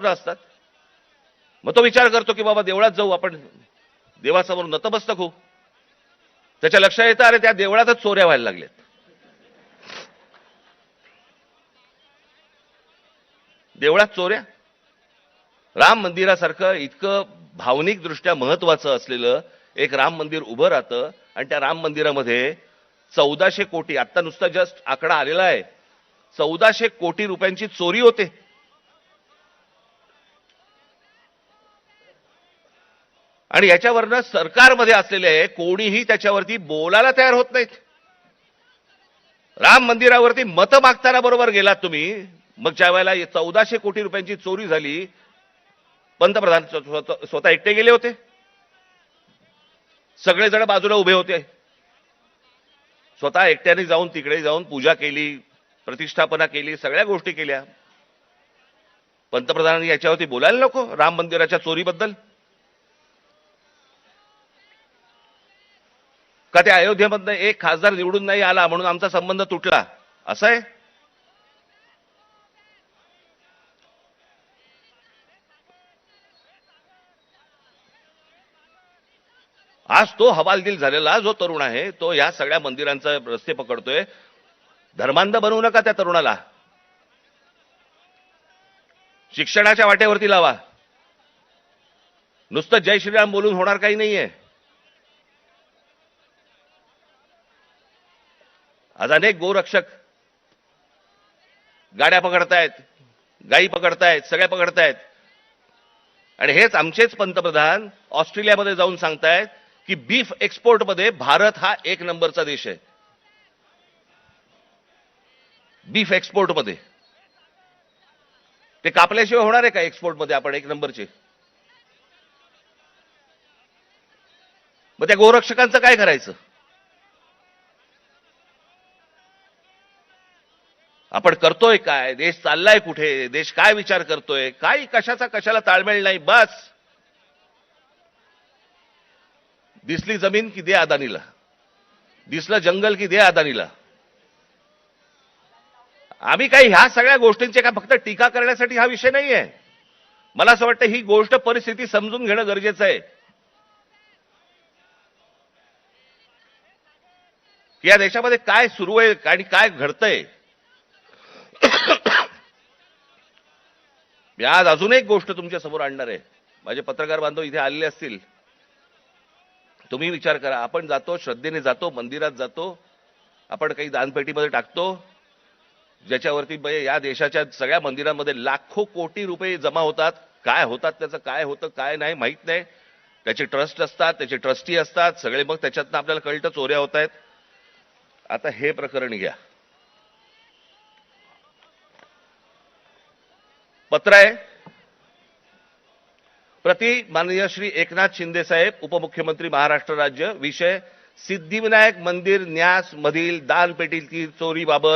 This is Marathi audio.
सुद्धा असतात. मग तो विचार करतो की बाबा देवळात जाऊ, आपण देवासमोर नतमस्तक होऊ. त्याच्या लक्षात येतं अरे त्या देवळातच चोऱ्या व्हायला लागल्यात. देवळात चोऱ्या. राम मंदिरासारखं इतकं भावनिक दृष्ट्या महत्वाचं असलेलं एक राम मंदिर उभं राहतं आणि त्या राम मंदिरामध्ये 1400 कोटी, आता नुसता जस्ट आकडा आलेला आहे, 1400 कोटी रुपयांची चोरी होते. आणि याच्यावरनं सरकारमध्ये असलेले कोणीही त्याच्यावरती बोलायला तयार होत नाहीत. राम मंदिरावरती मतं मागताना बरोबर गेलात तुम्ही, मग ज्या वेळेला 1400 कोटी रुपयांची चोरी झाली, पंतप्रधान स्वतः एकटे गेले होते, सगळेजण बाजूला उभे होते. स्वतः एकट्याने जाऊन तिकडे जाऊन पूजा केली, प्रतिष्ठापना केली, सगळ्या गोष्टी केल्या. पंतप्रधानांनी याच्यावरती बोलायला नको राम मंदिराच्या चोरीबद्दल? का त्या अयोध्येमधनं एक खासदार निवडून नाही आला म्हणून आमचा संबंध तुटला, असं आहे? आज तो हवालदिल झालेला जो तरुण आहे तो या सगळ्या मंदिरांचा रस्ते पकडतोय. धर्मांध बनवू नका त्या तरुणाला. शिक्षणाच्या वाटेवरती लावा. नुसतं जय श्रीराम बोलून होणार काही नाहीये. आज अनेक गोरक्षक गाड्या पकडतायत, गायी पकडतायत, सगळ्या पकडतायत. आणि हेच आमचेच पंतप्रधान ऑस्ट्रेलियामध्ये जाऊन सांगतायत की बीफ एक्सपोर्टमध्ये भारत हा 1 नंबरचा देश आहे. बीफ एक्सपोर्टमध्ये ते कापल्याशिवाय होणार आहे का एक्सपोर्टमध्ये आपण 1 नंबरचे? मग त्या गोरक्षकांचं काय करायचं? आपण करतोय काय? देश चाललाय कुठे? देश काय विचार करतोय? काय कशाचा कशाला ताळमेळ नाही. बस दिसली जमीन की दे अदानीला, दिसलं जंगल की दे अदानीला. आम्ही काही ह्या सगळ्या गोष्टींचे काय फक्त टीका करण्यासाठी हा विषय नाहीये. मला असं वाटतं ही गोष्ट परिस्थिती समजून घेणं गरजेचं आहे की या देशामध्ये काय सुरू आहे आणि काय घडतंय. मी आज अजून एक गोष्ट तुमच्या समोर आणणार आहे. माझे पत्रकार बांधव इथे आलेले असतील, तुम्ही विचार करा. आपण जातो, श्रद्धेने जातो, मंदिरात जातो, आपण काही दानपेटीमध्ये टाकतो, ज्याच्यावरती या देशाच्या सगळ्या मंदिरांमध्ये लाखो कोटी रुपये जमा होतात. काय होतात त्याचं, काय होतं काय नाही माहित नाही. त्याचे ट्रस्ट असतात, त्याचे ट्रस्टी असतात सगळे. मग त्याच्यातनं आपल्याला कळतं चोऱ्या होत आहेत. आता हे प्रकरण घ्या. पत्र आहे प्रति माननीय श्री एकनाथ शिंदे साहेब, उपमुख्यमंत्री महाराष्ट्र राज्य. विषय सिद्धिविनायक मंदिर न्यास मधील दानपेटीतील चोरीबाबत